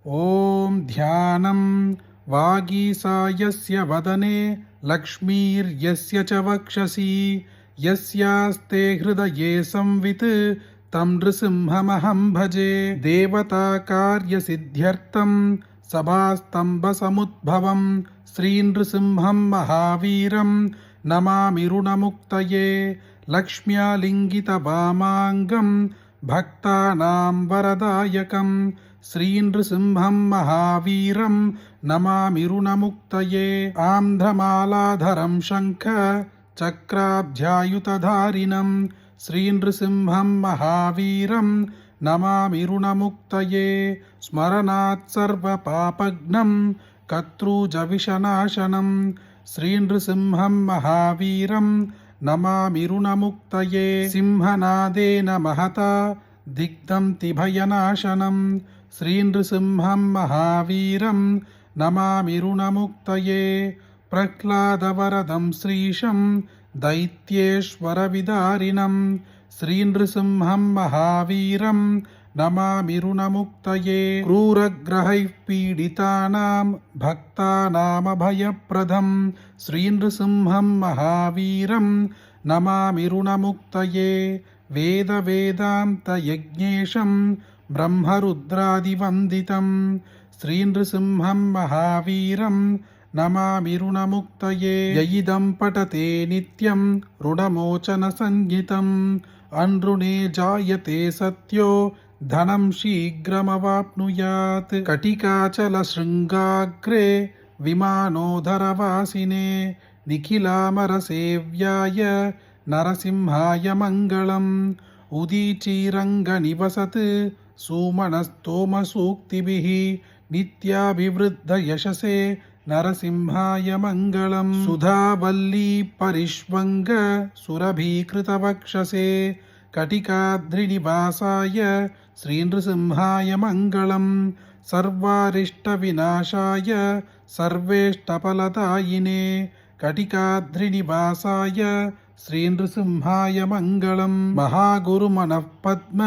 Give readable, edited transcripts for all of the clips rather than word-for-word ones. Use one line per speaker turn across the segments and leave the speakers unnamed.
ॐ ध्यानं वागीसायस्य वदने लक्ष्मीर्यस्य च वक्षसि यस्यास्ते हृदये संवित् तं नृसिंहमहं भजे। देवताकार्यसिद्ध्यर्थं सभास्तम्भसमुद्भवं श्रीनृसिंहं महावीरं नमामि ऋणमुक्तये। लक्ष्म्यालिङ्गितवामाङ्गं भक्तानां वरदायकं श्रीनृसिंहं महावीरं नमामि ऋणमुक्तये। आन्ध्रमालाधरं शङ्ख चक्राब्जायुधधारिणं श्रीनृसिंहं महावीरं नमामि ऋणमुक्तये। स्मरणात् सर्वपापघ्नं कर्तृजविषनाशनं श्रीनृसिंहं महावीरं नमामि ऋणमुक्तये। सिंहनादेन महता दिग्धं भयनाशनं श्रीनृसिंहं महावीरं नमामि ऋणमुक्तये। प्रह्लादवरदं श्रीशं दैत्येश्वरविदारिणं श्रीनृसिंहं महावीरं नमामि ऋणमुक्तये। क्रूरग्रहैः पीडितानां भक्तानामभयप्रदं श्रीनृसिंहं महावीरं नमामि ऋणमुक्तये। वेदवेदान्तयज्ञेशं ब्रह्मरुद्रादिवन्दितं श्रीनृसिंहं महावीरं नमामि ऋणमुक्तये। य इदं पठते नित्यं ऋणमोचनसंज्ञितम् अनृणे जायते सत्यो धनं शीघ्रमवाप्नुयात्। कटिकाचलशृङ्गाग्रे विमानोदरवासिने निखिलामरसेव्याय नरसिंहाय मङ्गलम्। उदीचीरङ्गनिवसत् सुमनस्तोमसूक्तिभिः नित्याभिवृद्धयशसे नरसिंहाय मङ्गलम्। सुधावल्ली परिष्वङ्ग सुरभीकृतवक्षसे कटिकाद्रिनिवासाय श्रीनृसिंहाय मङ्गलम्। सर्वारिष्टविनाशाय सर्वेष्टफलदायिने कटिकाद्रिनिवासाय श्रीनृसिंहाय मङ्गलम्। महागुरुमनःपद्म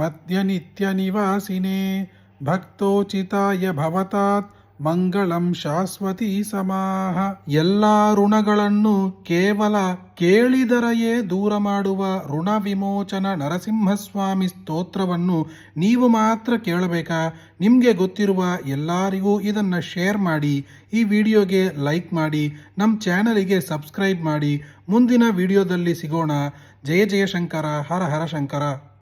मध्यनित्यनिवासिने भक्तोचिताय भवतात् ಮಂಗಳಂ ಶಾಶ್ವತೀ ಸಮಾಹ. ಎಲ್ಲ ಋಣಗಳನ್ನು ಕೇವಲ ಕೇಳಿದರೆಯೇ ದೂರ ಮಾಡುವ ಋಣ ವಿಮೋಚನ ನರಸಿಂಹಸ್ವಾಮಿ ಸ್ತೋತ್ರವನ್ನು ನೀವು ಮಾತ್ರ ಕೇಳಬೇಕಾ? ನಿಮಗೆ ಗೊತ್ತಿರುವ ಎಲ್ಲರಿಗೂ ಇದನ್ನು ಶೇರ್ ಮಾಡಿ, ಈ ವಿಡಿಯೋಗೆ ಲೈಕ್ ಮಾಡಿ, ನಮ್ಮ ಚಾನಲಿಗೆ ಸಬ್ಸ್ಕ್ರೈಬ್ ಮಾಡಿ. ಮುಂದಿನ ವಿಡಿಯೋದಲ್ಲಿ ಸಿಗೋಣ. ಜಯ ಜಯ ಶಂಕರ, ಹರ ಹರ ಶಂಕರ.